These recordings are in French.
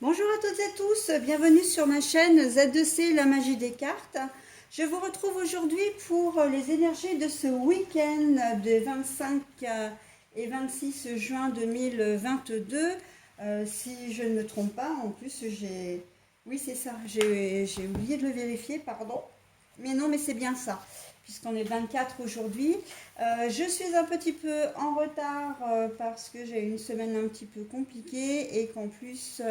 Bonjour à toutes et tous, bienvenue sur ma chaîne Z2C, la magie des cartes. Je vous retrouve aujourd'hui pour les énergies de ce week-end de 25 et 26 juin 2022. Si je ne me trompe pas, en plus j'ai... Oui, c'est ça, j'ai oublié de le vérifier, pardon. Mais non, mais c'est bien ça, puisqu'on est 24 aujourd'hui. Je suis un petit peu en retard parce que j'ai eu une semaine un petit peu compliquée et qu'en plus,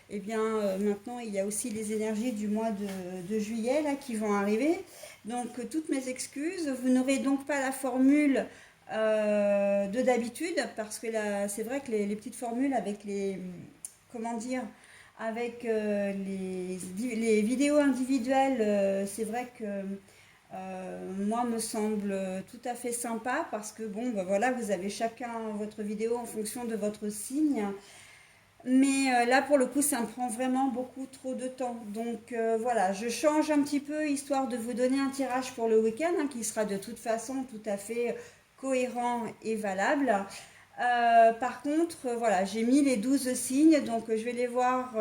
maintenant, il y a aussi les énergies du mois de juillet là, qui vont arriver. Donc, toutes mes excuses. Vous n'aurez donc pas la formule de d'habitude parce que là, c'est vrai que les petites formules avec les... Comment dire? Avec les vidéos individuelles, c'est vrai que moi me semble tout à fait sympa parce que bon, ben voilà, vous avez chacun votre vidéo en fonction de votre signe. Mais là, pour le coup, ça me prend vraiment beaucoup trop de temps. Donc voilà, je change un petit peu histoire de vous donner un tirage pour le week-end hein, qui sera de toute façon tout à fait cohérent et valable. Par contre, voilà, j'ai mis les 12 signes, donc je vais les voir,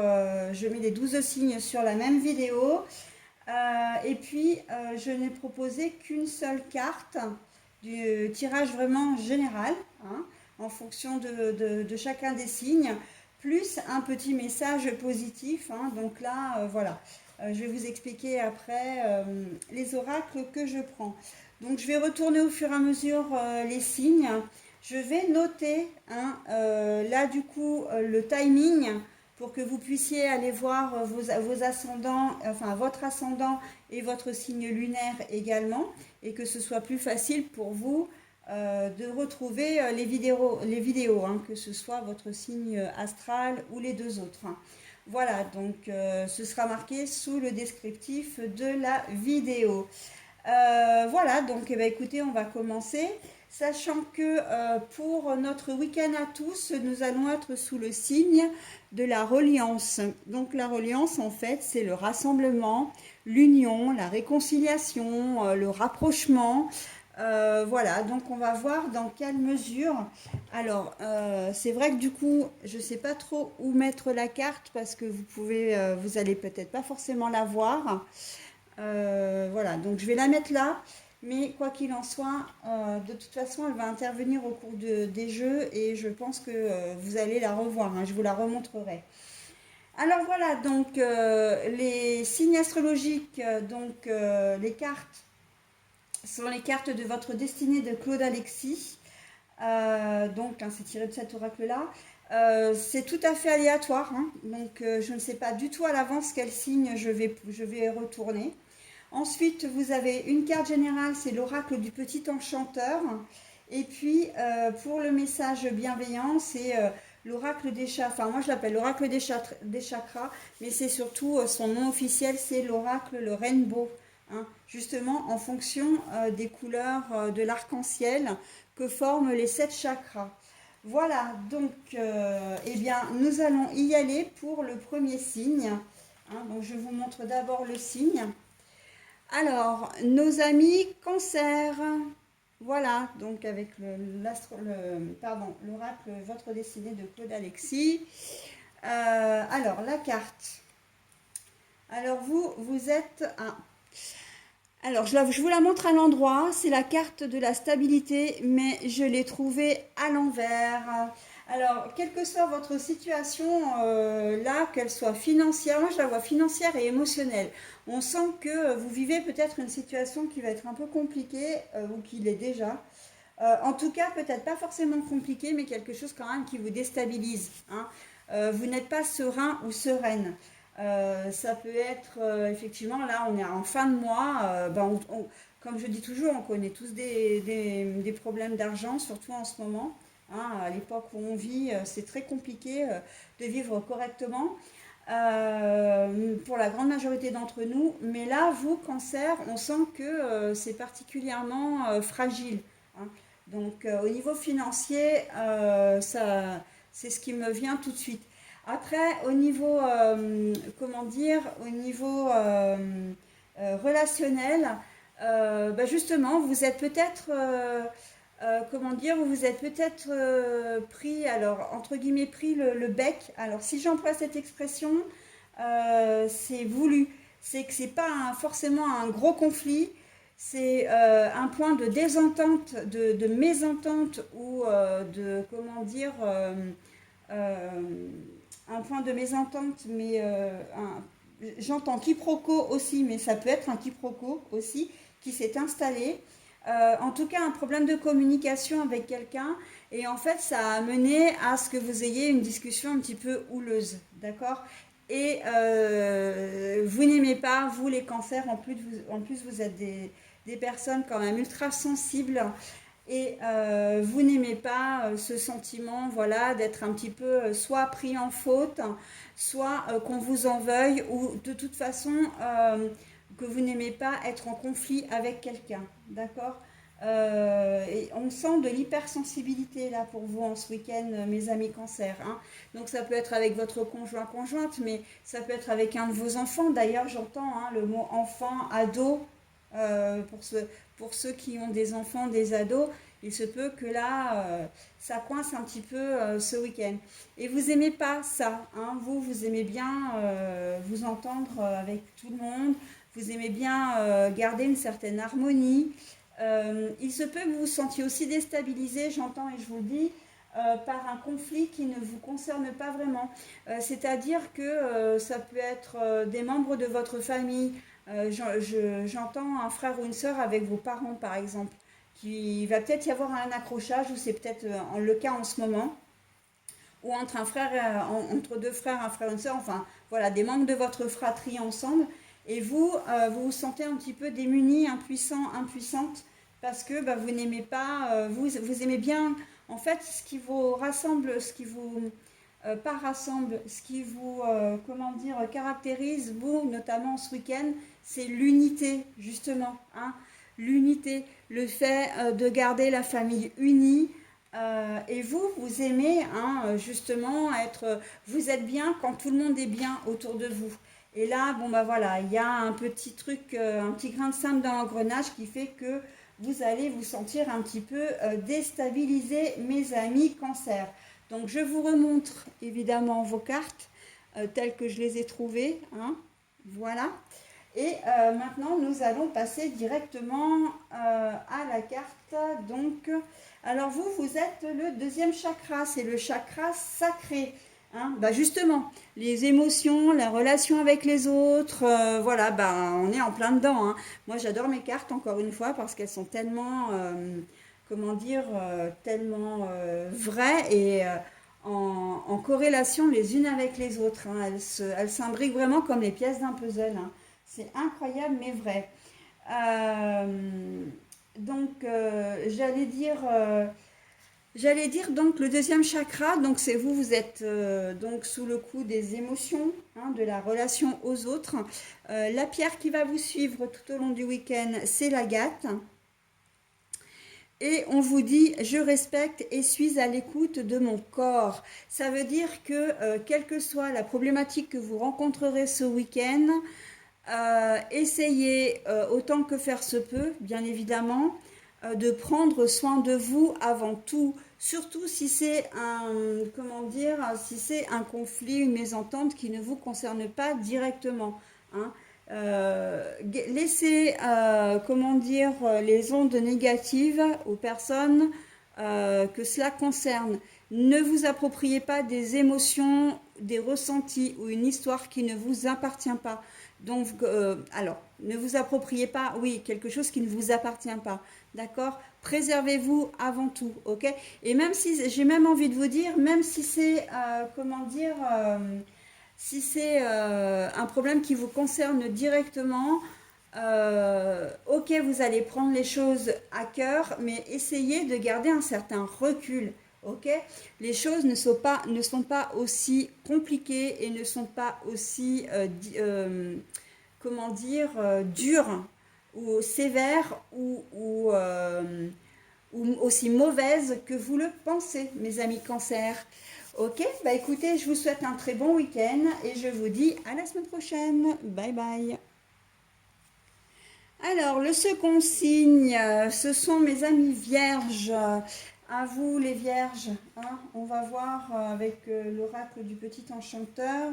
je mets les 12 signes sur la même vidéo. Je n'ai proposé qu'une seule carte du tirage vraiment général, hein, en fonction de chacun des signes, plus un petit message positif. Hein. Donc là, voilà, je vais vous expliquer après les oracles que je prends. Donc je vais retourner au fur et à mesure les signes. Je vais noter hein, là du coup le timing pour que vous puissiez aller voir vos ascendants, enfin votre ascendant et votre signe lunaire également, et que ce soit plus facile pour vous de retrouver les vidéos hein, que ce soit votre signe astral ou les deux autres. Hein. Voilà, donc ce sera marqué sous le descriptif de la vidéo. Voilà, donc eh bien, écoutez, on va commencer. Sachant que pour notre week-end à tous, nous allons être sous le signe de la reliance. Donc la reliance, en fait, c'est le rassemblement, l'union, la réconciliation, le rapprochement. Voilà, donc on va voir dans quelle mesure. Alors, c'est vrai que du coup, je ne sais pas trop où mettre la carte parce que vous allez peut-être pas forcément la voir. Voilà, donc je vais la mettre là. Mais quoi qu'il en soit, de toute façon, elle va intervenir au cours des jeux et je pense que vous allez la revoir. Hein, je vous la remontrerai. Alors voilà, donc les signes astrologiques, les cartes sont les cartes de votre destinée de Claude Alexis. Hein, c'est tiré de cet oracle-là. C'est tout à fait aléatoire, hein, donc je ne sais pas du tout à l'avance quel signe je vais retourner. Ensuite, vous avez une carte générale, c'est l'oracle du petit enchanteur. Et puis, pour le message bienveillant, c'est l'oracle des chakras. Enfin, moi, je l'appelle l'oracle des chakras, mais c'est surtout son nom officiel, c'est l'oracle, le rainbow. Hein, justement, en fonction des couleurs de l'arc-en-ciel que forment les 7 chakras. Voilà, donc, eh bien, nous allons y aller pour le premier signe. Hein, donc, je vous montre d'abord le signe. Alors, nos amis cancer. Voilà, donc avec l'oracle Votre destinée de Claude Alexis. Alors, la carte. Alors, vous êtes un... Alors, je vous la montre à l'endroit. C'est la carte de la stabilité, mais je l'ai trouvée à l'envers. Alors, quelle que soit votre situation là, qu'elle soit financière, moi je la vois financière et émotionnelle. On sent que vous vivez peut-être une situation qui va être un peu compliquée ou qui l'est déjà. En tout cas, peut-être pas forcément compliquée, mais quelque chose quand même qui vous déstabilise. Hein. Vous n'êtes pas serein ou sereine. Ça peut être effectivement, là on est en fin de mois, comme je dis toujours, on connaît tous des problèmes d'argent, surtout en ce moment. Hein, à l'époque où on vit, c'est très compliqué de vivre correctement pour la grande majorité d'entre nous. Mais là, vous, cancer, on sent que c'est particulièrement fragile. Hein. Donc au niveau financier, c'est ce qui me vient tout de suite. Après, au niveau, comment dire, au niveau relationnel, justement, vous êtes peut-être comment dire, vous vous êtes peut-être pris, alors entre guillemets, pris le bec. Alors si j'emploie cette expression, c'est voulu. C'est que c'est pas forcément un gros conflit, c'est un point de désentente, de mésentente ou comment dire, euh, un point de mésentente, mais j'entends quiproquo aussi, mais ça peut être un quiproquo aussi qui s'est installé. En tout cas, un problème de communication avec quelqu'un. Et en fait, ça a mené à ce que vous ayez une discussion un petit peu houleuse. D'accord? Et vous n'aimez pas, vous les cancers, en plus vous êtes des personnes quand même ultra sensibles. Et vous n'aimez pas ce sentiment, voilà, d'être un petit peu soit pris en faute, soit qu'on vous en veuille, ou de toute façon que vous n'aimez pas être en conflit avec quelqu'un, d'accord. Et on sent de l'hypersensibilité là pour vous en ce week-end, mes amis cancer, hein. Donc ça peut être avec votre conjointe, mais ça peut être avec un de vos enfants. D'ailleurs, j'entends hein, le mot enfant, ado, euh, pour, ceux, pour ceux qui ont des enfants, des ados. Il se peut que là, ça coince un petit peu ce week-end. Et vous aimez pas ça, hein. Vous aimez bien vous entendre avec tout le monde. Vous aimez bien garder une certaine harmonie. Il se peut que vous vous sentiez aussi déstabilisé, j'entends et je vous le dis, par un conflit qui ne vous concerne pas vraiment. C'est-à-dire que ça peut être des membres de votre famille. J'entends un frère ou une sœur avec vos parents, par exemple. Il va peut-être y avoir un accrochage, ou c'est peut-être le cas en ce moment, ou entre entre deux frères, un frère et une sœur, enfin voilà, des membres de votre fratrie ensemble, et vous, vous vous sentez un petit peu démunis, impuissants, impuissante, parce que bah, vous n'aimez pas, vous aimez bien, en fait, ce qui vous rassemble, ce qui vous pas rassemble, ce qui vous, comment dire, caractérise, vous, notamment ce week-end, c'est l'unité, justement, hein, l'unité, le fait de garder la famille unie. Et vous, vous aimez hein, justement être, vous êtes bien quand tout le monde est bien autour de vous. Et là, bon bah voilà, il y a un petit truc, un petit grain de sable dans l'engrenage qui fait que vous allez vous sentir un petit peu déstabilisé, mes amis cancer. Donc je vous remontre évidemment vos cartes telles que je les ai trouvées, hein, voilà. Et maintenant, nous allons passer directement à la carte. Donc, alors vous, vous êtes le deuxième chakra, c'est le chakra sacré. Hein. Bah justement, les émotions, la relation avec les autres, voilà, bah, on est en plein dedans. Hein. Moi, j'adore mes cartes, encore une fois, parce qu'elles sont tellement, comment dire, tellement vraies et en corrélation les unes avec les autres. Hein. Elles s'imbriquent vraiment comme les pièces d'un puzzle. Hein. C'est incroyable mais vrai. Donc j'allais dire donc le deuxième chakra. Donc c'est vous, vous êtes donc sous le coup des émotions, hein, de la relation aux autres. La pierre qui va vous suivre tout au long du week-end, c'est l'agate. Et on vous dit, je respecte et suis à l'écoute de mon corps. Ça veut dire que, quelle que soit la problématique que vous rencontrerez ce week-end, essayez autant que faire se peut, bien évidemment, de prendre soin de vous avant tout. Surtout si c'est comment dire, si c'est un conflit, une mésentente qui ne vous concerne pas directement. Hein. Laissez, comment dire, les ondes négatives aux personnes que cela concerne. Ne vous appropriez pas des émotions, des ressentis ou une histoire qui ne vous appartient pas. Donc, alors, ne vous appropriez pas, oui, quelque chose qui ne vous appartient pas, d'accord. Préservez-vous avant tout, ok. Et même si, j'ai même envie de vous dire, même si c'est, comment dire, si c'est un problème qui vous concerne directement, ok, vous allez prendre les choses à cœur, mais essayez de garder un certain recul. Ok, les choses ne sont pas aussi compliquées et ne sont pas aussi, comment dire, dures ou sévères ou aussi mauvaises que vous le pensez, mes amis cancer. Ok, bah écoutez, je vous souhaite un très bon week-end et je vous dis à la semaine prochaine. Bye bye. Alors, le second signe, ce sont mes amis vierges. À vous, les vierges, hein. On va voir avec l'oracle du petit enchanteur.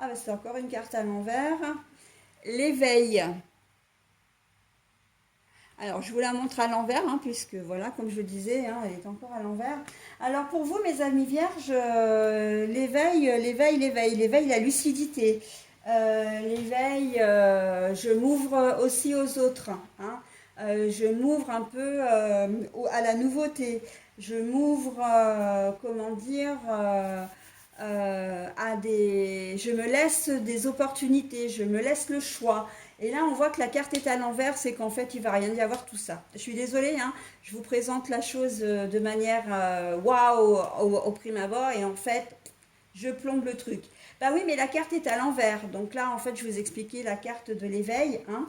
Ah, bah, c'est encore une carte à l'envers. L'éveil. Alors, je vous la montre à l'envers, hein, puisque voilà, comme je le disais, hein, elle est encore à l'envers. Alors, pour vous, mes amis vierges, l'éveil, la lucidité. L'éveil, je m'ouvre aussi aux autres, hein. Je m'ouvre un peu à la nouveauté. Je m'ouvre, comment dire, je me laisse des opportunités, je me laisse le choix. Et là, on voit que la carte est à l'envers, c'est qu'en fait, il va rien y avoir tout ça. Je suis désolée, hein, je vous présente la chose de manière waouh au prime abord, et en fait, je plombe le truc. Bah oui, mais la carte est à l'envers. Donc là, en fait, je vous expliquais la carte de l'éveil, hein.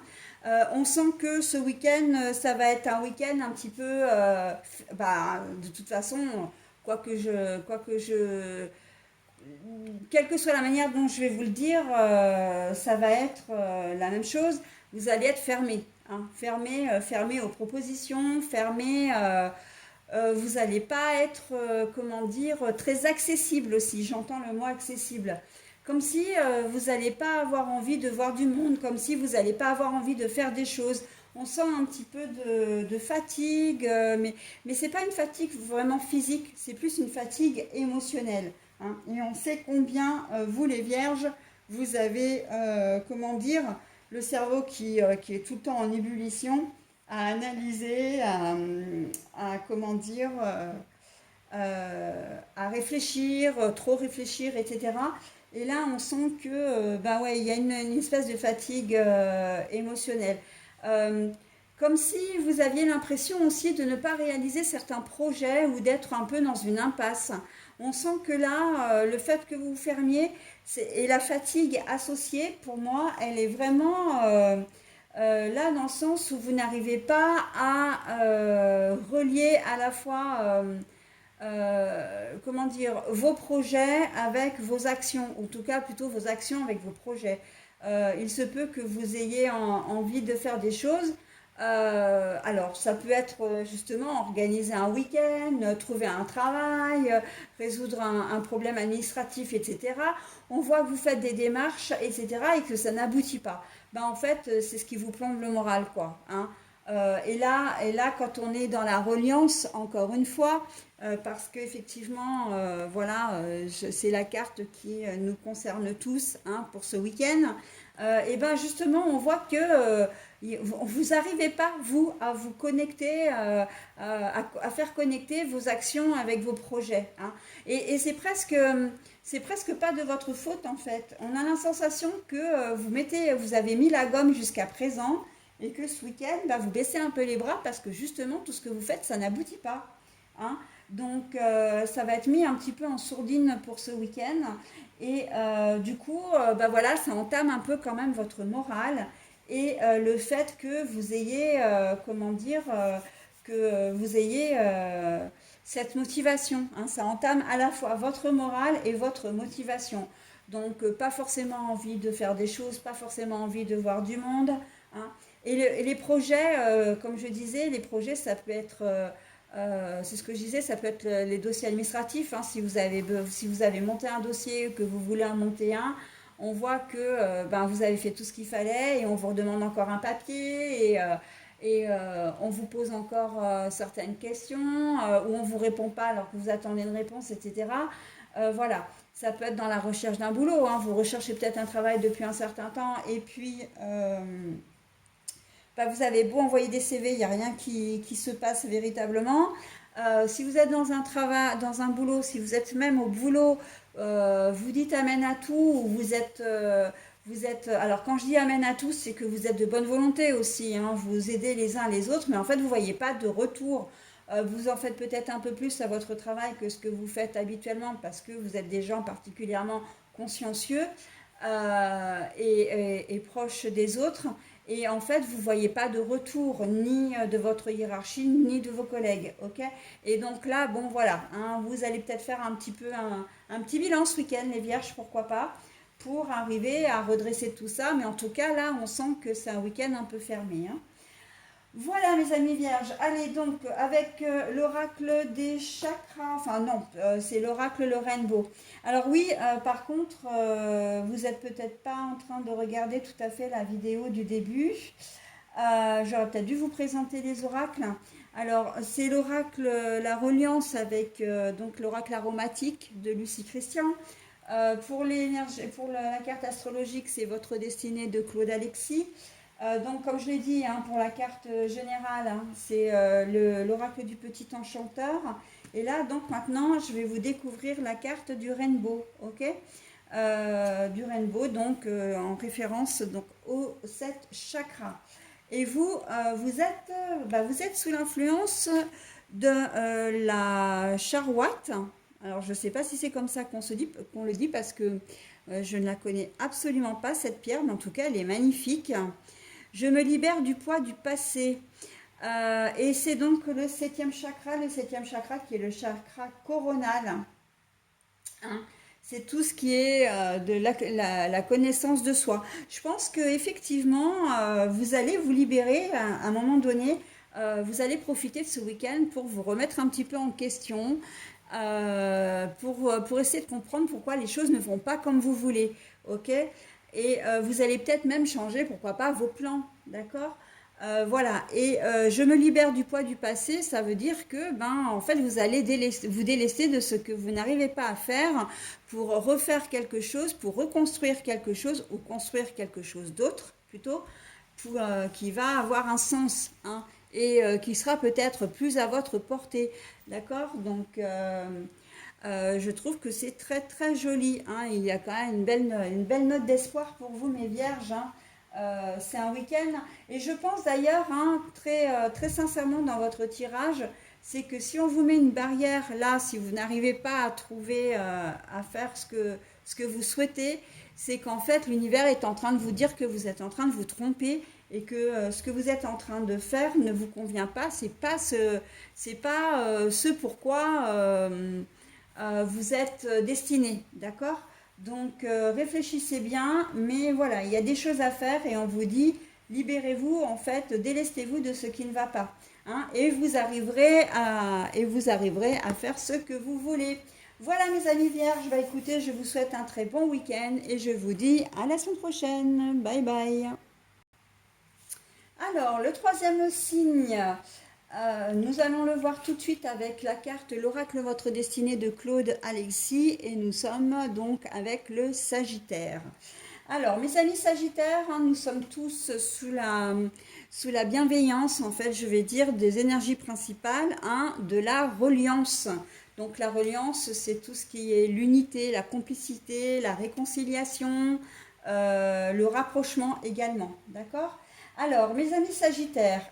On sent que ce week-end, ça va être un week-end un petit peu, de toute façon, quoi que je, quelle que soit la manière dont je vais vous le dire, ça va être la même chose. Vous allez être fermé, hein, fermé aux propositions, fermé. Vous n'allez pas être, comment dire, très accessible aussi. J'entends le mot accessible. Comme si vous n'allez pas avoir envie de voir du monde, comme si vous n'allez pas avoir envie de faire des choses. On sent un petit peu de fatigue, mais ce n'est pas une fatigue vraiment physique, c'est plus une fatigue émotionnelle, hein. Et on sait combien, vous les vierges, vous avez, comment dire, le cerveau qui est tout le temps en ébullition, à analyser, comment dire, à réfléchir, trop réfléchir, etc. Et là, on sent que, bah ouais, il y a une espèce de fatigue émotionnelle. Euh, Comme si vous aviez l'impression aussi de ne pas réaliser certains projets ou d'être un peu dans une impasse. On sent que là, le fait que vous vous fermiez et la fatigue associée, pour moi, elle est vraiment là dans le sens où vous n'arrivez pas à relier à la fois comment dire, vos projets avec vos actions, ou en tout cas plutôt vos actions avec vos projets. Il se peut que vous ayez envie de faire des choses. Alors, ça peut être justement organiser un week-end, trouver un travail, résoudre un problème administratif, etc. On voit que vous faites des démarches, etc. et que ça n'aboutit pas. Ben, en fait, c'est ce qui vous plombe le moral, quoi, hein. Et là, quand on est dans la reliance, encore une fois, parce qu'effectivement, voilà, c'est la carte qui nous concerne tous, hein, pour ce week-end. Et ben justement, on voit que vous n'arrivez pas, vous, à vous connecter, à faire connecter vos actions avec vos projets, hein. Et c'est presque pas de votre faute en fait. On a la sensation que vous avez mis la gomme jusqu'à présent et que ce week-end, bah, vous baissez un peu les bras parce que justement tout ce que vous faites, ça n'aboutit pas, hein. Donc ça va être mis un petit peu en sourdine pour ce week-end. Et du coup, bah voilà, ça entame un peu quand même votre morale et le fait que vous ayez, comment dire, que vous ayez cette motivation, hein. Ça entame à la fois votre morale et votre motivation. Donc pas forcément envie de faire des choses, pas forcément envie de voir du monde, hein. Et les projets, comme je disais, les projets, ça peut être c'est ce que je disais, ça peut être les dossiers administratifs, hein. Si vous avez monté un dossier, que vous voulez en monter un, on voit que ben, vous avez fait tout ce qu'il fallait et on vous redemande encore un papier on vous pose encore certaines questions ou on ne vous répond pas alors que vous attendez une réponse, etc. Voilà, ça peut être dans la recherche d'un boulot, hein. Vous recherchez peut-être un travail depuis un certain temps et puis bah, vous avez beau envoyer des CV, il n'y a rien qui se passe véritablement. Si vous êtes dans un travail, dans un boulot, si vous êtes même au boulot, vous dites amène à tout, ou alors quand je dis amène à tout, c'est que vous êtes de bonne volonté aussi, hein, vous aidez les uns les autres, mais en fait vous ne voyez pas de retour. Vous en faites peut-être un peu plus à votre travail que ce que vous faites habituellement parce que vous êtes des gens particulièrement consciencieux et proches des autres. Et en fait, vous ne voyez pas de retour ni de votre hiérarchie, ni de vos collègues. Ok. Et donc là, bon voilà, hein, vous allez peut-être faire un petit peu un petit bilan ce week-end, les vierges, pourquoi pas. pour arriver à redresser tout ça. Mais en tout cas, là, on sent que c'est un week-end un peu fermé, hein. Voilà mes amis vierges, allez donc avec l'oracle des chakras, enfin non, c'est l'oracle le rainbow. Alors oui, par contre, vous n'êtes peut-être pas en train de regarder tout à fait la vidéo du début. J'aurais peut-être dû vous présenter les oracles. Alors c'est l'oracle, la reliance avec donc l'oracle aromatique de Lucie Christian. Pour l'énergie, pour la carte astrologique, c'est votre destinée de Claude Alexis. Donc, comme je l'ai dit, hein, pour la carte générale, hein, c'est l'oracle du petit enchanteur. Et là, donc maintenant, je vais vous découvrir la carte du rainbow, ok? Du rainbow, donc en référence donc, aux 7 chakras. Et vous, vous êtes sous l'influence de la charouate. Alors, je ne sais pas si c'est comme ça qu'on le dit, parce que je ne la connais absolument pas, cette pierre, mais en tout cas, elle est magnifique. Je me libère du poids du passé. Et c'est donc le 7e chakra qui est le chakra coronal. Hein, c'est tout ce qui est de la connaissance de soi. Je pense qu'effectivement, vous allez vous libérer à un moment donné. Vous allez profiter de ce week-end pour vous remettre un petit peu en question, pour essayer de comprendre pourquoi les choses ne vont pas comme vous voulez. Ok? Et vous allez peut-être même changer, pourquoi pas, vos plans, d'accord? Voilà, et je me libère du poids du passé, ça veut dire que, en fait, vous allez vous délester de ce que vous n'arrivez pas à faire pour refaire quelque chose, pour reconstruire quelque chose ou construire quelque chose d'autre, plutôt, qui va avoir un sens, hein, et qui sera peut-être plus à votre portée, d'accord? Donc, je trouve que c'est très très joli, hein. Il y a quand même une belle note d'espoir pour vous mes vierges, hein. C'est un week-end et je pense d'ailleurs, hein, très sincèrement dans votre tirage, c'est que si on vous met une barrière là, si vous n'arrivez pas à trouver, à faire ce que vous souhaitez, c'est qu'en fait l'univers est en train de vous dire que vous êtes en train de vous tromper et que ce que vous êtes en train de faire ne vous convient pas, c'est pas ce pourquoi vous êtes destiné, d'accord? Donc réfléchissez bien, mais voilà, il y a des choses à faire et on vous dit, libérez-vous, en fait, délestez-vous de ce qui ne va pas, hein, et vous arriverez à faire ce que vous voulez. Voilà mes amis vierges, écoutez, je vous souhaite un très bon week-end et je vous dis à la semaine prochaine. Bye bye. Alors, le troisième signe, nous allons le voir tout de suite avec la carte l'oracle votre destinée de Claude Alexis et nous sommes donc avec le Sagittaire. Alors mes amis Sagittaires, hein, nous sommes tous sous la bienveillance, en fait je vais dire, des énergies principales, hein, de la reliance. Donc la reliance, c'est tout ce qui est l'unité, la complicité, la réconciliation, le rapprochement également, d'accord? Alors, mes amis Sagittaires,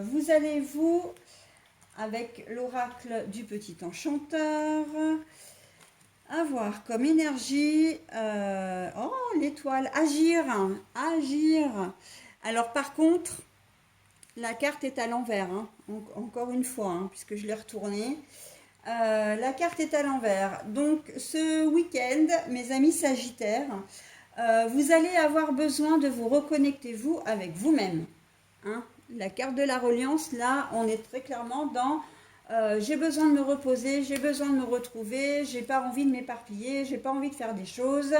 vous allez avec l'oracle du petit enchanteur, avoir comme énergie, l'étoile, agir, agir. Alors, par contre, la carte est à l'envers, hein, encore une fois, hein, puisque je l'ai retournée. La carte est à l'envers. Donc, ce week-end, mes amis Sagittaires, vous allez avoir besoin de vous reconnecter, vous, avec vous-même. Hein, la carte de la reliance, là, on est très clairement dans j'ai besoin de me reposer, j'ai besoin de me retrouver, j'ai pas envie de m'éparpiller, j'ai pas envie de faire des choses.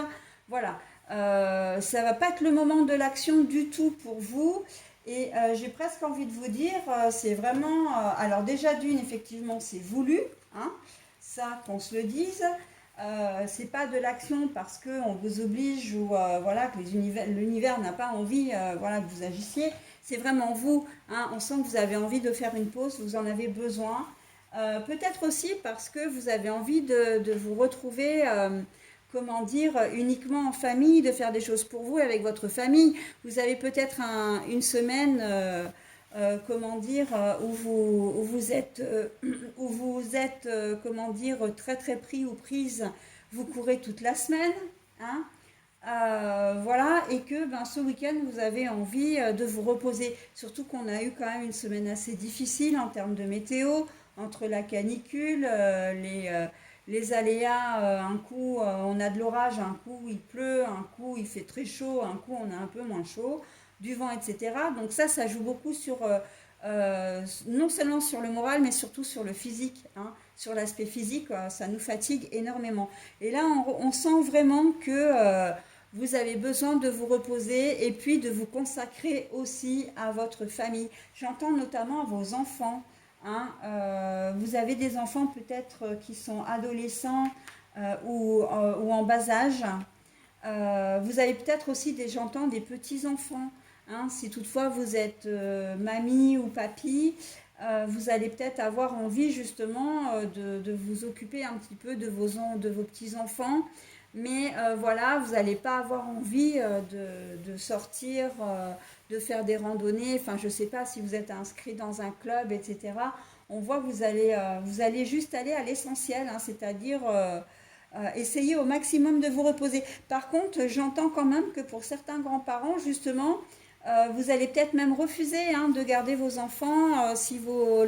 Voilà. Ça va pas être le moment de l'action du tout pour vous. Et j'ai presque envie de vous dire, c'est vraiment... alors déjà d'une, effectivement, c'est voulu, hein, ça, qu'on se le dise. C'est pas de l'action parce qu'on vous oblige ou voilà, que l'univers n'a pas envie voilà, que vous agissiez. C'est vraiment vous, hein, on sent que vous avez envie de faire une pause, vous en avez besoin. Peut-être aussi parce que vous avez envie de vous retrouver, comment dire, uniquement en famille, de faire des choses pour vous avec votre famille. Vous avez peut-être une semaine, comment dire, où vous êtes, comment dire, très très pris ou prise. Vous courez toute la semaine, hein. Voilà, et que ce week-end vous avez envie de vous reposer, surtout qu'on a eu quand même une semaine assez difficile en termes de météo, entre la canicule, les aléas, un coup on a de l'orage, un coup il pleut, un coup il fait très chaud, un coup on a un peu moins chaud, du vent, etc. Donc ça joue beaucoup sur, non seulement sur le moral, mais surtout sur le physique, hein. Sur l'aspect physique, ça nous fatigue énormément. Et là, on sent vraiment que vous avez besoin de vous reposer et puis de vous consacrer aussi à votre famille. J'entends notamment à vos enfants, hein. Vous avez des enfants peut-être qui sont adolescents ou en bas âge. Vous avez peut-être aussi j'entends des petits-enfants, hein. Si toutefois vous êtes mamie ou papy, vous allez peut-être avoir envie justement de vous occuper un petit peu de vos petits-enfants. Mais voilà, vous n'allez pas avoir envie de sortir, de faire des randonnées. Enfin, je ne sais pas si vous êtes inscrit dans un club, etc. On voit que vous allez juste aller à l'essentiel, hein, c'est-à-dire essayer au maximum de vous reposer. Par contre, j'entends quand même que pour certains grands-parents, justement, vous allez peut-être même refuser, hein, de garder vos enfants vos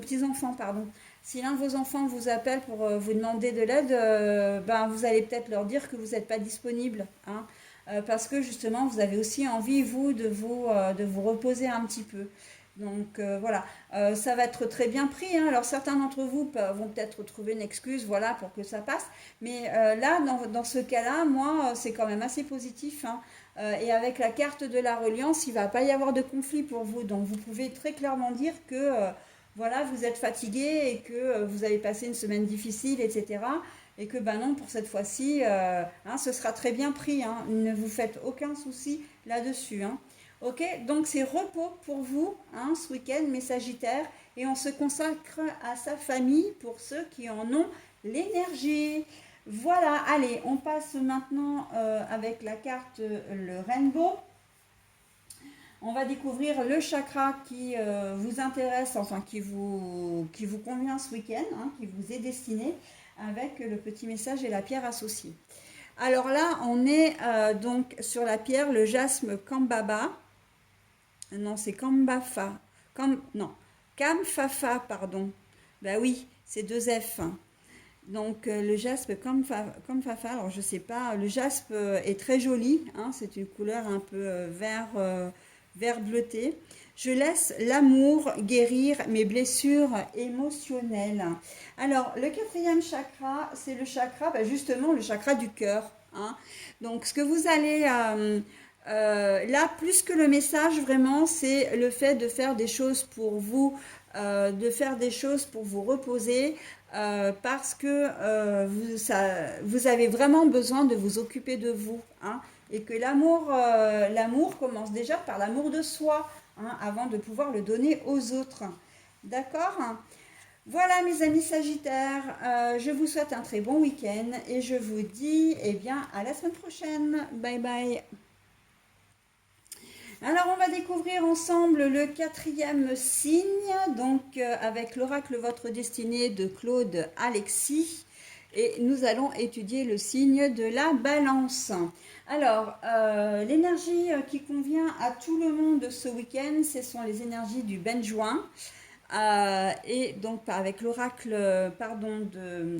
petits-enfants, pardon. Si l'un de vos enfants vous appelle pour vous demander de l'aide, ben, vous allez peut-être leur dire que vous n'êtes pas disponible, hein, parce que justement, vous avez aussi envie, vous, de vous reposer un petit peu. Donc voilà, ça va être très bien pris, hein. Alors certains d'entre vous vont peut-être trouver une excuse, voilà, pour que ça passe. Mais là, dans ce cas-là, moi, c'est quand même assez positif, hein. Et avec la carte de la reliance, il ne va pas y avoir de conflit pour vous. Donc vous pouvez très clairement dire que voilà, vous êtes fatigué et que vous avez passé une semaine difficile, etc. Et que ben non, pour cette fois-ci, hein, ce sera très bien pris, hein. Ne vous faites aucun souci là-dessus, hein. Ok, donc c'est repos pour vous, hein, ce week-end, mes Sagittaires, et on se consacre à sa famille pour ceux qui en ont l'énergie. Voilà, allez, on passe maintenant avec la carte le Rainbow. On va découvrir le chakra qui vous intéresse, enfin qui vous convient ce week-end, hein, qui vous est destiné, avec le petit message et la pierre associée. Alors là, on est donc sur la pierre, le jasme Kambaba. Non, c'est Kambafa. Non, Kamfafa, pardon. Bah oui, c'est deux F. Donc le jaspe Kamfafa, alors je sais pas, le jaspe est très joli, hein, c'est une couleur un peu vert bleuté. Je laisse l'amour guérir mes blessures émotionnelles. Alors le quatrième chakra, c'est le chakra, bah, justement le chakra du cœur, hein. Donc ce que vous allez là, plus que le message, vraiment, c'est le fait de faire des choses pour vous, de faire des choses pour vous reposer, parce que vous avez vraiment besoin de vous occuper de vous, hein, et que l'amour commence déjà par l'amour de soi, hein, avant de pouvoir le donner aux autres. D'accord? Voilà mes amis Sagittaires, je vous souhaite un très bon week-end et je vous dis eh bien, à la semaine prochaine. Bye bye. Alors, on va découvrir ensemble le quatrième signe, donc avec l'oracle Votre Destinée de Claude Alexis. Et nous allons étudier le signe de la balance. Alors, l'énergie qui convient à tout le monde ce week-end, ce sont les énergies du Benjuin. Et donc avec l'oracle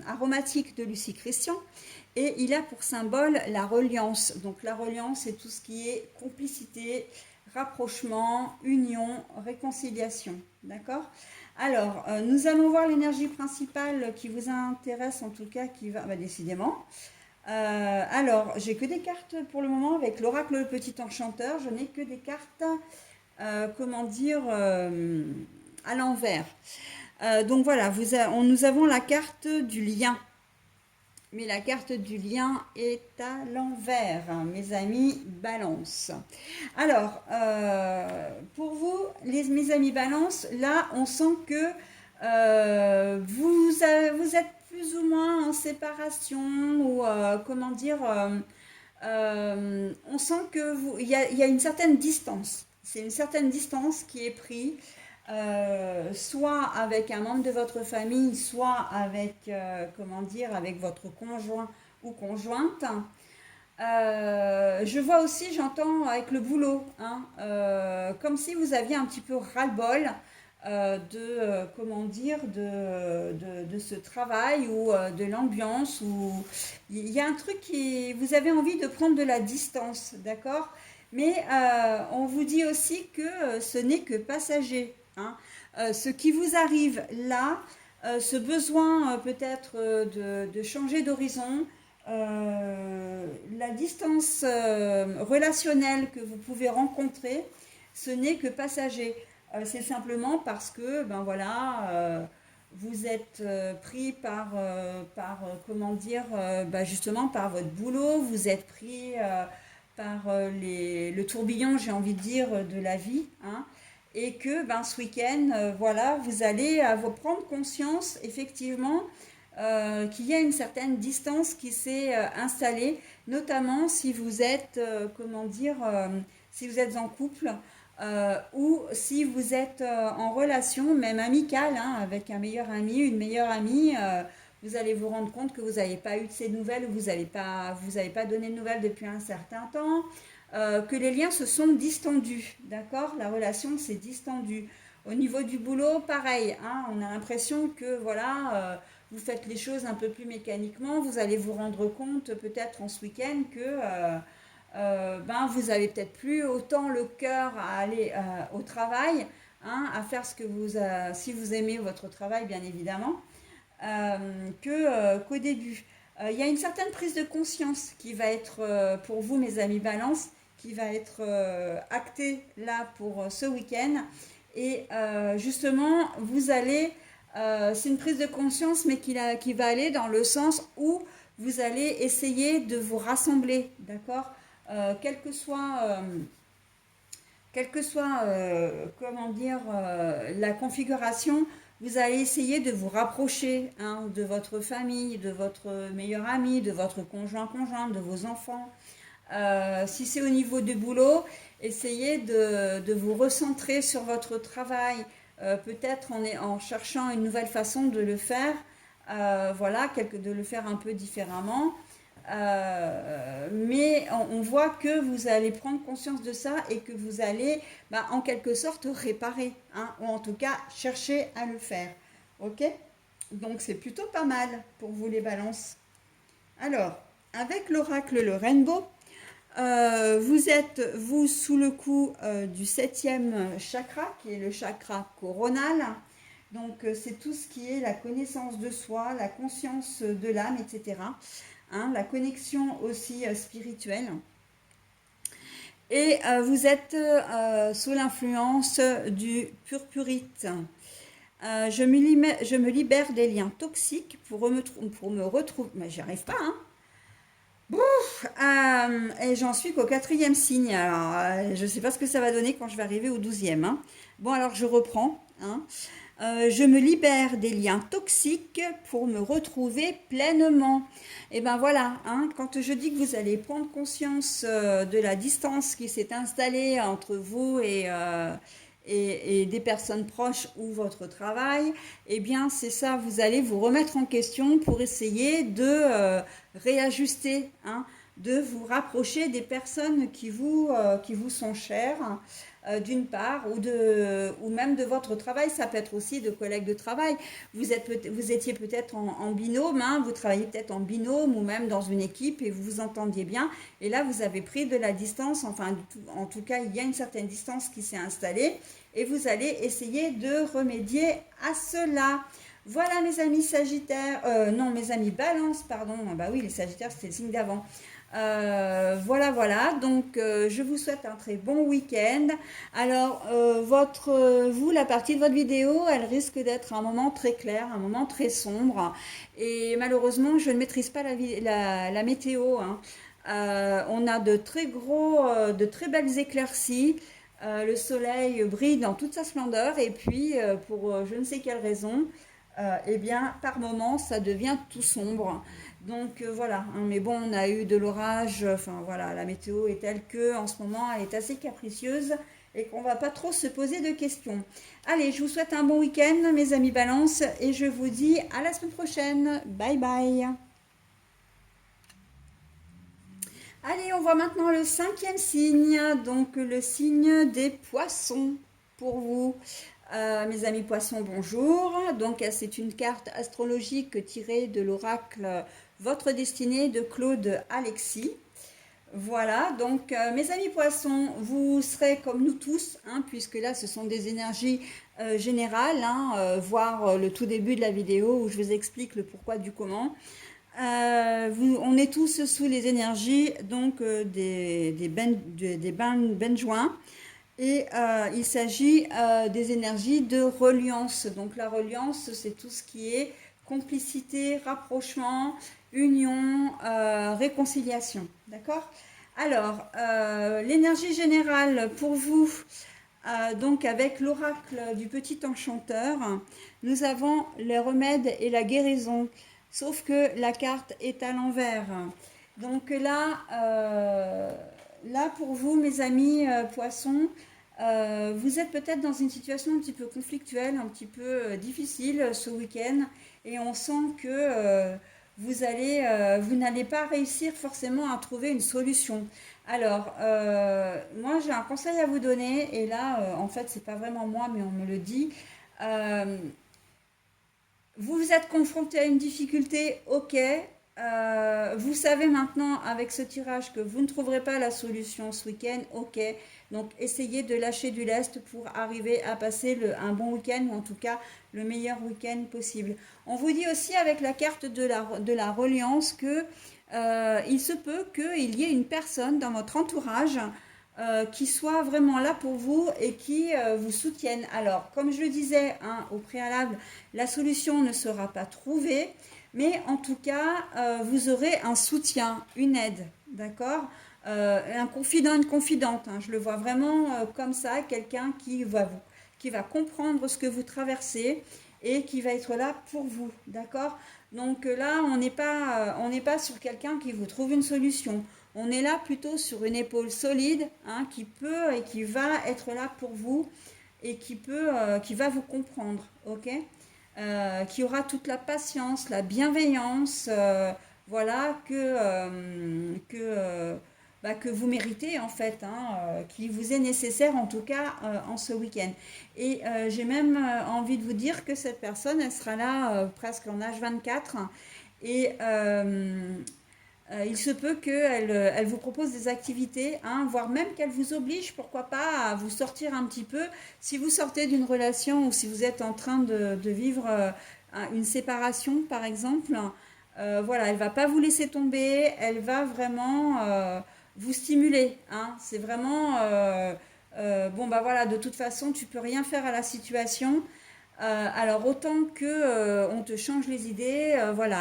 aromatique de Lucie Christian. Et il a pour symbole la reliance. Donc la reliance, c'est tout ce qui est complicité, rapprochement, union, réconciliation. D'accord? Alors, nous allons voir l'énergie principale qui vous intéresse, en tout cas, qui va décidément. Alors, j'ai que des cartes pour le moment avec l'oracle le petit enchanteur. Je n'ai que des cartes, comment dire, à l'envers. Donc voilà, nous avons la carte du lien. Mais la carte du lien est à l'envers, hein, mes amis Balance. Alors, pour vous, mes amis Balance, là, on sent que vous êtes plus ou moins en séparation ou comment dire, on sent que il y a une certaine distance. C'est une certaine distance qui est prise, soit avec un membre de votre famille, soit avec, comment dire, avec votre conjoint ou conjointe. Je vois aussi, j'entends avec le boulot, hein, comme si vous aviez un petit peu ras-le-bol comment dire, de ce travail ou de l'ambiance. Ou il y a un truc qui, vous avez envie de prendre de la distance, d'accord? Mais on vous dit aussi que ce n'est que passager, hein. Ce qui vous arrive là, ce besoin peut-être de changer d'horizon, la distance relationnelle que vous pouvez rencontrer, ce n'est que passager. C'est simplement parce que, ben voilà, vous êtes pris comment dire, bah justement par votre boulot, vous êtes pris par le tourbillon, j'ai envie de dire, de la vie, hein, et que ben, ce week-end, voilà, vous allez vous prendre conscience effectivement qu'il y a une certaine distance qui s'est installée, notamment si vous êtes, comment dire, si vous êtes en couple ou si vous êtes en relation, même amicale, hein, avec un meilleur ami, une meilleure amie. Vous allez vous rendre compte que vous n'avez pas eu de ces nouvelles, ou vous avez pas donné de nouvelles depuis un certain temps, que les liens se sont distendus, d'accord? La relation s'est distendue. Au niveau du boulot, pareil, hein, on a l'impression que voilà, vous faites les choses un peu plus mécaniquement, vous allez vous rendre compte peut-être en ce week-end que ben, vous avez peut-être plus autant le cœur à aller au travail, hein, à faire ce que si vous aimez votre travail bien évidemment, qu'au début. Il y a une certaine prise de conscience qui va être pour vous mes amis balance, qui va être actée là pour ce week-end. Et justement, vous allez, c'est une prise de conscience, mais qui va aller dans le sens où vous allez essayer de vous rassembler, d'accord? Quelle que soit comment dire, la configuration, vous allez essayer de vous rapprocher, hein, de votre famille, de votre meilleur ami, de votre conjointe, de vos enfants. Si c'est au niveau du boulot, essayez de vous recentrer sur votre travail, peut-être en cherchant une nouvelle façon de le faire, voilà, de le faire un peu différemment. Mais on voit que vous allez prendre conscience de ça et que vous allez, bah, en quelque sorte, réparer, hein, ou en tout cas chercher à le faire. Ok? Donc c'est plutôt pas mal pour vous les balances. Alors, avec l'oracle le Rainbow, vous êtes, vous, sous le coup du septième chakra, qui est le chakra coronal. Donc, c'est tout ce qui est la connaissance de soi, la conscience de l'âme, etc. Hein, la connexion aussi spirituelle. Et vous êtes sous l'influence du purpurite. Je me libère des liens toxiques pour me retrouver. Mais j'y arrive pas, hein. Et j'en suis qu'au quatrième signe. Alors, je ne sais pas ce que ça va donner quand je vais arriver au 12e, hein. Bon, alors je reprends, hein. Je me libère des liens toxiques pour me retrouver pleinement. Et ben voilà, hein, quand je dis que vous allez prendre conscience de la distance qui s'est installée entre vous et des personnes proches ou votre travail, eh bien c'est ça, vous allez vous remettre en question pour essayer de réajuster, hein, de vous rapprocher des personnes qui vous sont chères, d'une part, ou même de votre travail. Ça peut être aussi de collègues de travail. Vous étiez peut-être en binôme, hein, vous travaillez peut-être en binôme ou même dans une équipe et vous vous entendiez bien. Et là, vous avez pris de la distance, enfin, en tout cas, il y a une certaine distance qui s'est installée et vous allez essayer de remédier à cela. Voilà mes amis Sagittaires, non mes amis Balance, pardon, bah oui les Sagittaires c'était le signe d'avant. Voilà, donc je vous souhaite un très bon week-end. Alors, vous, la partie de votre vidéo, elle risque d'être un moment très clair, un moment très sombre. Et malheureusement, je ne maîtrise pas la météo, hein. On a de très belles éclaircies. Le soleil brille dans toute sa splendeur. Et puis, pour je ne sais quelle raison, eh bien, par moments, ça devient tout sombre. Donc voilà, hein, mais bon, on a eu de l'orage, enfin voilà, la météo est telle que en ce moment elle est assez capricieuse et qu'on va pas trop se poser de questions. Allez, je vous souhaite un bon week-end, mes amis Balance, et je vous dis à la semaine prochaine. Bye bye. Allez, on voit maintenant le cinquième signe, donc le signe des poissons pour vous. Mes amis poissons, bonjour. Donc, c'est une carte astrologique tirée de l'oracle Votre destinée de Claude Alexis. Voilà, donc mes amis poissons, vous serez comme nous tous, hein, puisque là ce sont des énergies générales, hein, voire le tout début de la vidéo où je vous explique le pourquoi du comment. On est tous sous les énergies donc des bains joints. Et il s'agit des énergies de reliance. Donc la reliance, c'est tout ce qui est complicité, rapprochement, union, réconciliation. D'accord? Alors, l'énergie générale pour vous, donc avec l'oracle du petit enchanteur, nous avons les remèdes et la guérison. Sauf que la carte est à l'envers. Donc là pour vous, mes amis poissons, vous êtes peut-être dans une situation un petit peu conflictuelle, un petit peu difficile ce week-end, et on sent que vous n'allez pas réussir forcément à trouver une solution. Alors, moi j'ai un conseil à vous donner, et là, en fait, c'est pas vraiment moi, mais on me le dit. Euh, Vous vous êtes confronté à une difficulté, ok. Vous savez maintenant avec ce tirage que vous ne trouverez pas la solution ce week-end, ok. Donc essayez de lâcher du lest pour arriver à passer un bon week-end ou en tout cas le meilleur week-end possible. On vous dit aussi avec la carte de la reliance que il se peut qu'il y ait une personne dans votre entourage qui soit vraiment là pour vous et qui vous soutienne. Alors, comme je le disais hein, au préalable, la solution ne sera pas trouvée, mais en tout cas, vous aurez un soutien, une aide, d'accord un confident, une confidente, hein, je le vois vraiment comme ça, quelqu'un qui va comprendre ce que vous traversez et qui va être là pour vous, d'accord. Donc là, on n'est pas sur quelqu'un qui vous trouve une solution. On est là plutôt sur une épaule solide hein, qui peut et qui va être là pour vous et qui va vous comprendre, ok qui aura toute la patience, la bienveillance, voilà, que vous méritez en fait, hein, qui vous est nécessaire en tout cas en ce week-end. Et j'ai même envie de vous dire que cette personne, elle sera là presque en H24 et il se peut qu'elle vous propose des activités, hein, voire même qu'elle vous oblige, pourquoi pas, à vous sortir un petit peu. Si vous sortez d'une relation ou si vous êtes en train de vivre une séparation, par exemple, voilà, elle va pas vous laisser tomber, elle va vraiment vous stimuler. Hein. C'est vraiment, bon bah voilà, de toute façon, tu peux rien faire à la situation. Alors autant que on te change les idées, voilà.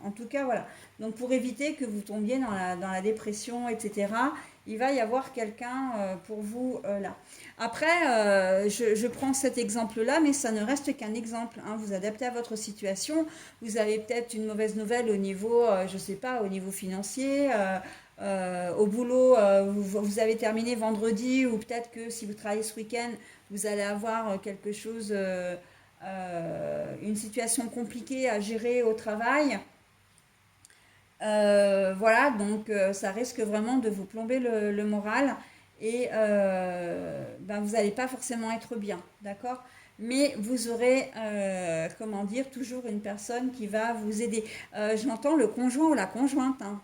En tout cas, voilà. Donc pour éviter que vous tombiez dans la dépression, etc., il va y avoir quelqu'un pour vous là. Après, je prends cet exemple-là, mais ça ne reste qu'un exemple. Hein. Vous adaptez à votre situation. Vous avez peut-être une mauvaise nouvelle au niveau, je ne sais pas, au niveau financier. Au boulot, vous avez terminé vendredi, ou peut-être que si vous travaillez ce week-end, vous allez avoir quelque chose, une situation compliquée à gérer au travail. Voilà, donc ça risque vraiment de vous plomber le moral et ben, vous n'allez pas forcément être bien, d'accord? Mais vous aurez, comment dire, toujours une personne qui va vous aider. J'entends le conjoint ou la conjointe. Hein.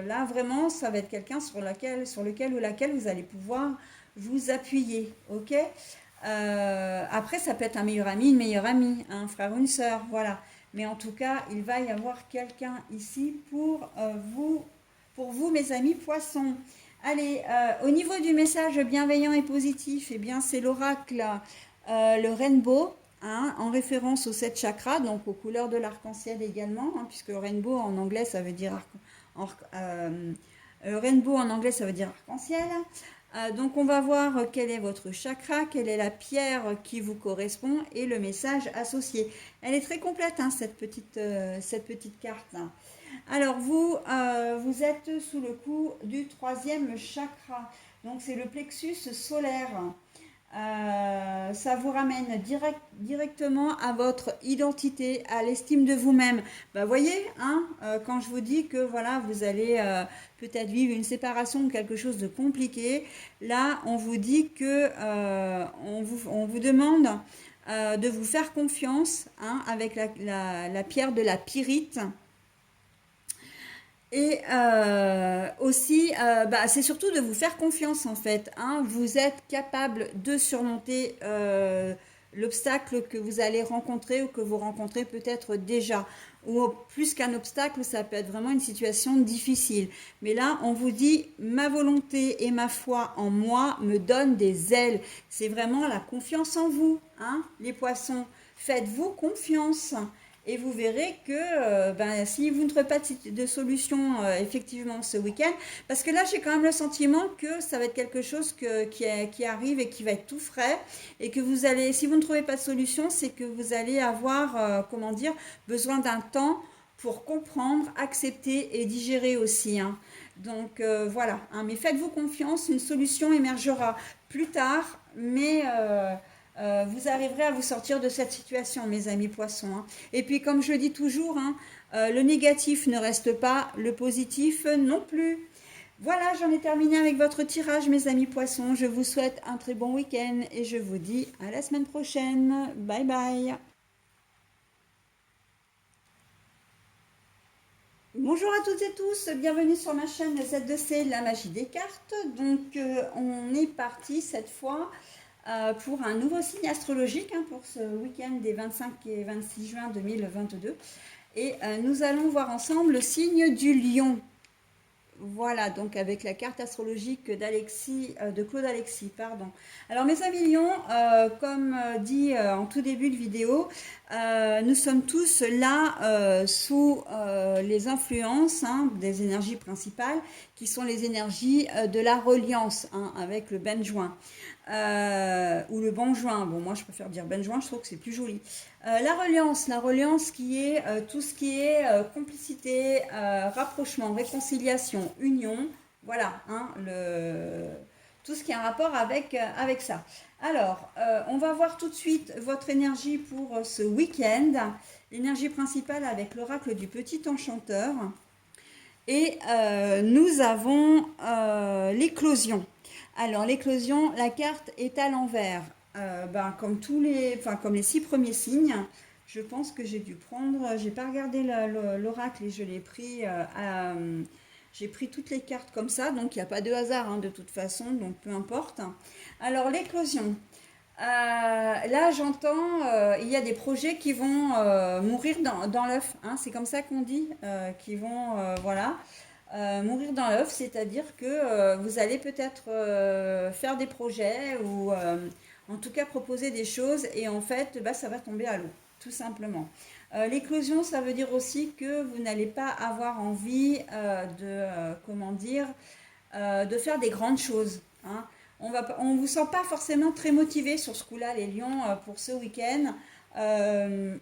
Là, vraiment, ça va être quelqu'un sur lequel ou laquelle vous allez pouvoir vous appuyer, ok? Après, ça peut être un meilleur ami, une meilleure amie, un frère ou une sœur, voilà. Mais en tout cas, il va y avoir quelqu'un ici pour vous, mes amis poissons. Allez, au niveau du message bienveillant et positif, eh bien, c'est l'oracle, le rainbow, hein, en référence aux 7 chakras, donc aux couleurs de l'arc-en-ciel également, hein, puisque rainbow en anglais, ça veut dire rainbow en anglais, ça veut dire arc-en-ciel. Donc on va voir quel est votre chakra, quelle est la pierre qui vous correspond et le message associé. Elle est très complète hein, cette petite carte. Alors vous êtes sous le coup du troisième chakra. Donc c'est le plexus solaire. Ça vous ramène directement à votre identité, à l'estime de vous-même. Bah, voyez, hein, quand je vous dis que voilà, vous allez peut-être vivre une séparation ou quelque chose de compliqué, là, on vous dit que on vous demande de vous faire confiance, hein, avec la pierre de la pyrite. Et aussi, bah, c'est surtout de vous faire confiance en fait, hein. Vous êtes capable de surmonter l'obstacle que vous allez rencontrer ou que vous rencontrez peut-être déjà. Ou plus qu'un obstacle, ça peut être vraiment une situation difficile. Mais là, on vous dit, ma volonté et ma foi en moi me donnent des ailes. C'est vraiment la confiance en vous, hein, les poissons. Faites-vous confiance. Et vous verrez que ben, si vous ne trouvez pas de solution effectivement ce week-end, parce que là j'ai quand même le sentiment que ça va être quelque chose qui arrive et qui va être tout frais, et que vous allez, si vous ne trouvez pas de solution, c'est que vous allez avoir, comment dire, besoin d'un temps pour comprendre, accepter et digérer aussi, hein. Donc voilà, hein, mais faites-vous confiance, une solution émergera plus tard, mais vous arriverez à vous sortir de cette situation, mes amis poissons, hein. Et puis, comme je dis toujours, hein, le négatif ne reste pas, le positif non plus. Voilà, j'en ai terminé avec votre tirage, mes amis poissons. Je vous souhaite un très bon week-end et je vous dis à la semaine prochaine. Bye bye. Bonjour à toutes et tous, bienvenue sur ma chaîne Z2C, la magie des cartes. Donc, on est parti cette fois pour un nouveau signe astrologique, hein, pour ce week-end des 25 et 26 juin 2022. Et nous allons voir ensemble le signe du lion. Voilà, donc avec la carte astrologique de Claude Alexis, pardon. Alors mes amis lions, comme dit en tout début de vidéo, nous sommes tous là sous les influences, hein, des énergies principales, qui sont les énergies de la reliance, hein, avec le benjoin. Ou le bonjoin. Bon, moi je préfère dire benjoin, je trouve que c'est plus joli. La reliance qui est tout ce qui est complicité, rapprochement, réconciliation, union, voilà, hein, tout ce qui a un rapport avec ça. Alors, on va voir tout de suite votre énergie pour ce week-end, l'énergie principale avec l'oracle du petit enchanteur. Et nous avons l'éclosion. Alors l'éclosion, la carte est à l'envers. Ben, comme les 6 premiers signes, je pense que j'ai dû prendre, j'ai pas regardé l'oracle et je l'ai pris, j'ai pris toutes les cartes comme ça, donc il n'y a pas de hasard, hein, de toute façon, donc peu importe. Alors l'éclosion. Là, j'entends, il y a des projets qui vont mourir dans l'œuf, hein, c'est comme ça qu'on dit, qui vont, voilà, mourir dans l'œuf, c'est-à-dire que vous allez peut-être faire des projets ou en tout cas proposer des choses et en fait, bah, ça va tomber à l'eau, tout simplement. L'éclosion, ça veut dire aussi que vous n'allez pas avoir envie comment dire, de faire des grandes choses, hein. On vous sent pas forcément très motivé sur ce coup-là, les lions, pour ce week-end. Euh,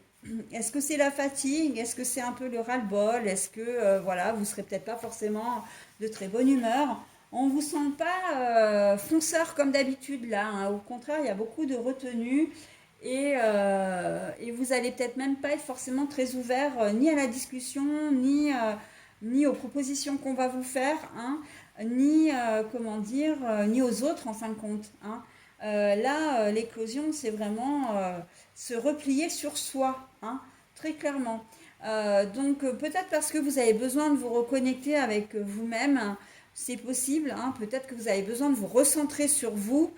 Est-ce que c'est la fatigue? Est-ce que c'est un peu le ras-le-bol? Est-ce que voilà, vous serez peut-être pas forcément de très bonne humeur? On ne vous sent pas fonceur comme d'habitude là, hein. Au contraire, il y a beaucoup de retenue et vous allez peut-être même pas être forcément très ouvert ni à la discussion, ni aux propositions qu'on va vous faire, hein, ni comment dire, ni aux autres en fin de compte, hein. Là, l'éclosion, c'est vraiment se replier sur soi, hein, très clairement. Donc peut-être parce que vous avez besoin de vous reconnecter avec vous-même, hein, c'est possible, hein, peut-être que vous avez besoin de vous recentrer sur vous.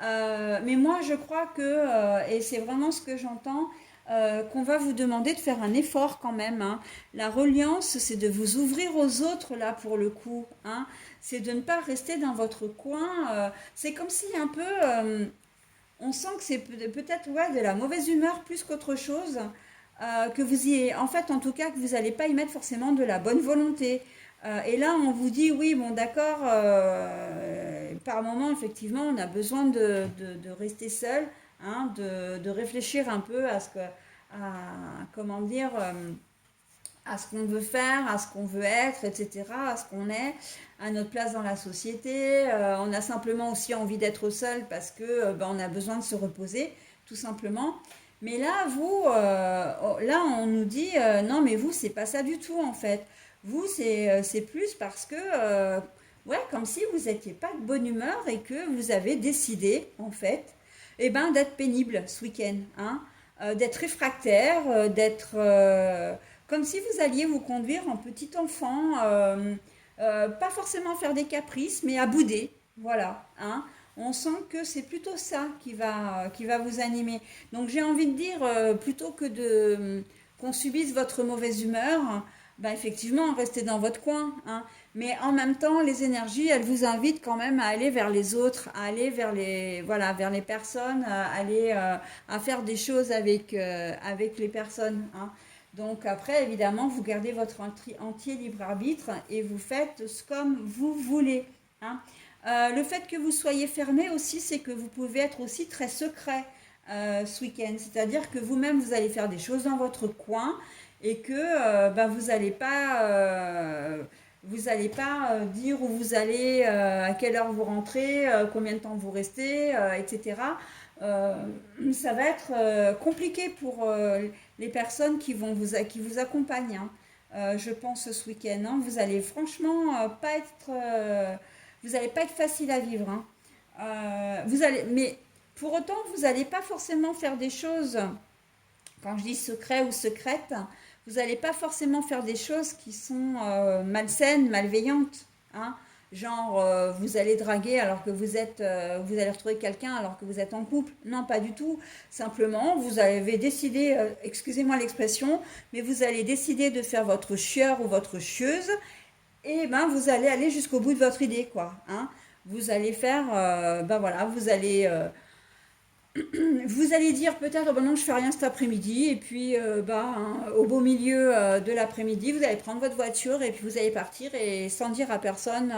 Mais moi, je crois que, et c'est vraiment ce que j'entends, qu'on va vous demander de faire un effort quand même, hein. La reliance, c'est de vous ouvrir aux autres, là, pour le coup, hein. C'est de ne pas rester dans votre coin. C'est comme si un peu, on sent que c'est peut-être, ouais, de la mauvaise humeur plus qu'autre chose, que vous y, en fait, en tout cas, que vous n'allez pas y mettre forcément de la bonne volonté. Et là, on vous dit, oui, bon, d'accord, par moment, effectivement, on a besoin de rester seul, hein, de réfléchir un peu à comment dire, à ce qu'on veut faire, à ce qu'on veut être, etc., à ce qu'on est, à notre place dans la société. On a simplement aussi envie d'être seul parce que ben, on a besoin de se reposer, tout simplement. Mais là, vous, là, on nous dit non, mais vous, c'est pas ça du tout en fait. Vous, c'est plus parce que, ouais, comme si vous n'étiez pas de bonne humeur et que vous avez décidé, en fait, eh ben, d'être pénible ce week-end, hein, d'être réfractaire, d'être comme si vous alliez vous conduire en petit enfant, pas forcément faire des caprices, mais à bouder, voilà, hein. On sent que c'est plutôt ça qui va vous animer. Donc j'ai envie de dire, plutôt que de qu'on subisse votre mauvaise humeur, ben effectivement, restez dans votre coin, hein. Mais en même temps, les énergies, elles vous invitent quand même à aller vers les autres, à aller vers les, voilà, vers les personnes, à aller à faire des choses avec, avec les personnes, hein. Donc après, évidemment, vous gardez votre entier libre arbitre et vous faites comme vous voulez, hein. Le fait que vous soyez fermé aussi, c'est que vous pouvez être aussi très secret ce week-end. C'est-à-dire que vous-même, vous allez faire des choses dans votre coin et que ben, vous allez pas dire où vous allez, à quelle heure vous rentrez, combien de temps vous restez, etc. Euh, Ça va être compliqué pour les personnes qui vous accompagnent, hein. Je pense ce week-end, hein. Vous allez franchement pas être, vous allez pas être facile à vivre, hein. Mais pour autant, vous n'allez pas forcément faire des choses, quand je dis secret ou secrète, vous n'allez pas forcément faire des choses qui sont malsaines, malveillantes, hein. Genre, vous allez draguer alors que vous allez retrouver quelqu'un alors que vous êtes en couple. Non, pas du tout. Simplement, vous avez décidé, excusez-moi l'expression, mais vous allez décider de faire votre chieur ou votre chieuse et ben vous allez aller jusqu'au bout de votre idée, quoi, hein. Vous allez faire, ben voilà, vous allez dire peut-être, oh ben non, je fais rien cet après-midi, et puis bah, hein, au beau milieu de l'après-midi, vous allez prendre votre voiture et puis vous allez partir et sans dire à personne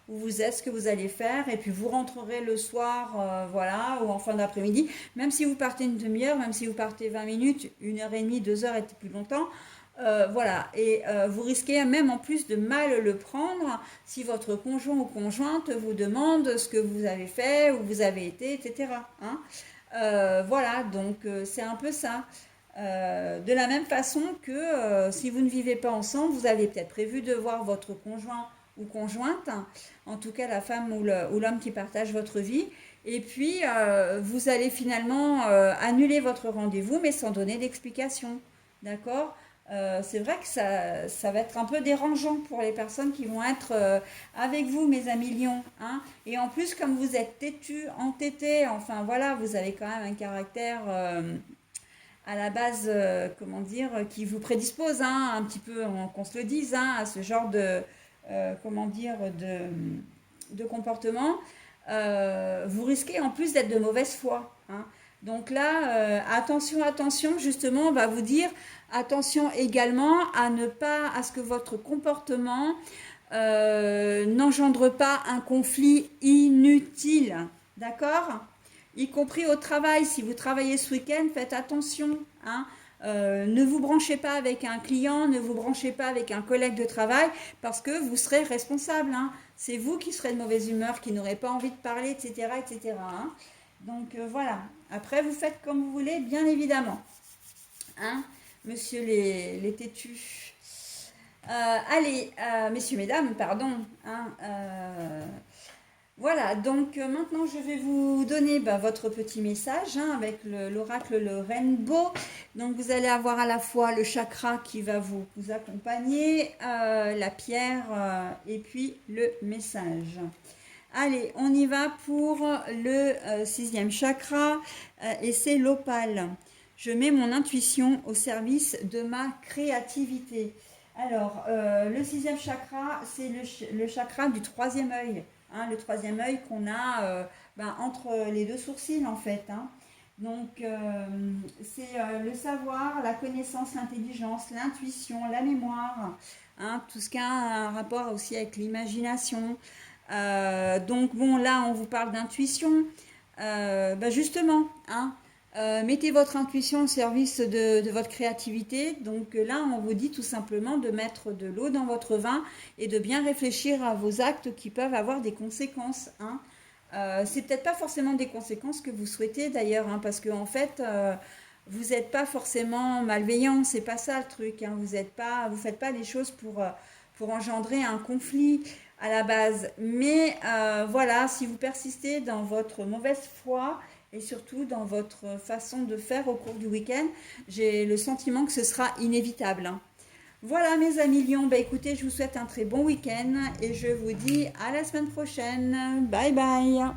où vous êtes, ce que vous allez faire, et puis vous rentrerez le soir, voilà, ou en fin d'après-midi, même si vous partez une demi-heure, même si vous partez 20 minutes, 1 heure et demie, 2 heures et plus longtemps. Voilà, et vous risquez même en plus de mal le prendre si votre conjoint ou conjointe vous demande ce que vous avez fait, où vous avez été, etc., hein. Voilà, donc c'est un peu ça. De la même façon que si vous ne vivez pas ensemble, vous avez peut-être prévu de voir votre conjoint ou conjointe, en tout cas la femme ou l'homme qui partage votre vie, et puis vous allez finalement annuler votre rendez-vous, mais sans donner d'explication. D'accord? C'est vrai que ça va être un peu dérangeant pour les personnes qui vont être avec vous, mes amis lions, hein. Et en plus, comme vous êtes têtu, entêté, enfin voilà, vous avez quand même un caractère à la base, comment dire, qui vous prédispose, hein, un petit peu, qu'on se le dise, hein, à ce genre de, comment dire, de comportement. Vous risquez en plus d'être de mauvaise foi, hein. Donc là, attention, attention, justement, on va vous dire attention également à ne pas, à ce que votre comportement n'engendre pas un conflit inutile. D'accord? Y compris au travail. Si vous travaillez ce week-end, faites attention, hein. Ne vous branchez pas avec un client, ne vous branchez pas avec un collègue de travail parce que vous serez responsable, hein. C'est vous qui serez de mauvaise humeur, qui n'aurez pas envie de parler, etc., etc., hein. Donc voilà. Après, vous faites comme vous voulez, bien évidemment, hein, monsieur les têtus. Allez, messieurs, mesdames, pardon, hein, voilà, donc maintenant je vais vous donner bah, votre petit message, hein, avec l'oracle, le Rainbow. Donc vous allez avoir à la fois le chakra qui va vous accompagner, la pierre et puis le message. Allez, on y va pour le sixième chakra et c'est l'opale. Je mets mon intuition au service de ma créativité. Alors, le sixième chakra, c'est le chakra du troisième œil, hein, le troisième œil qu'on a ben, entre les deux sourcils en fait, hein. Donc, c'est le savoir, la connaissance, l'intelligence, l'intuition, la mémoire, hein, tout ce qui a un rapport aussi avec l'imagination. Donc, bon, là, on vous parle d'intuition. Ben justement, hein, Mettez votre intuition au service de votre créativité. Donc là, on vous dit tout simplement de mettre de l'eau dans votre vin et de bien réfléchir à vos actes qui peuvent avoir des conséquences, hein. C'est peut-être pas forcément des conséquences que vous souhaitez d'ailleurs, hein, parce que en fait, vous n'êtes pas forcément malveillant, c'est pas ça le truc, hein. Vous faites pas les choses pour engendrer un conflit à la base. Mais voilà, si vous persistez dans votre mauvaise foi et surtout dans votre façon de faire au cours du week-end, j'ai le sentiment que ce sera inévitable, hein. Voilà mes amis lions, bah écoutez, je vous souhaite un très bon week-end et je vous dis à la semaine prochaine. Bye bye.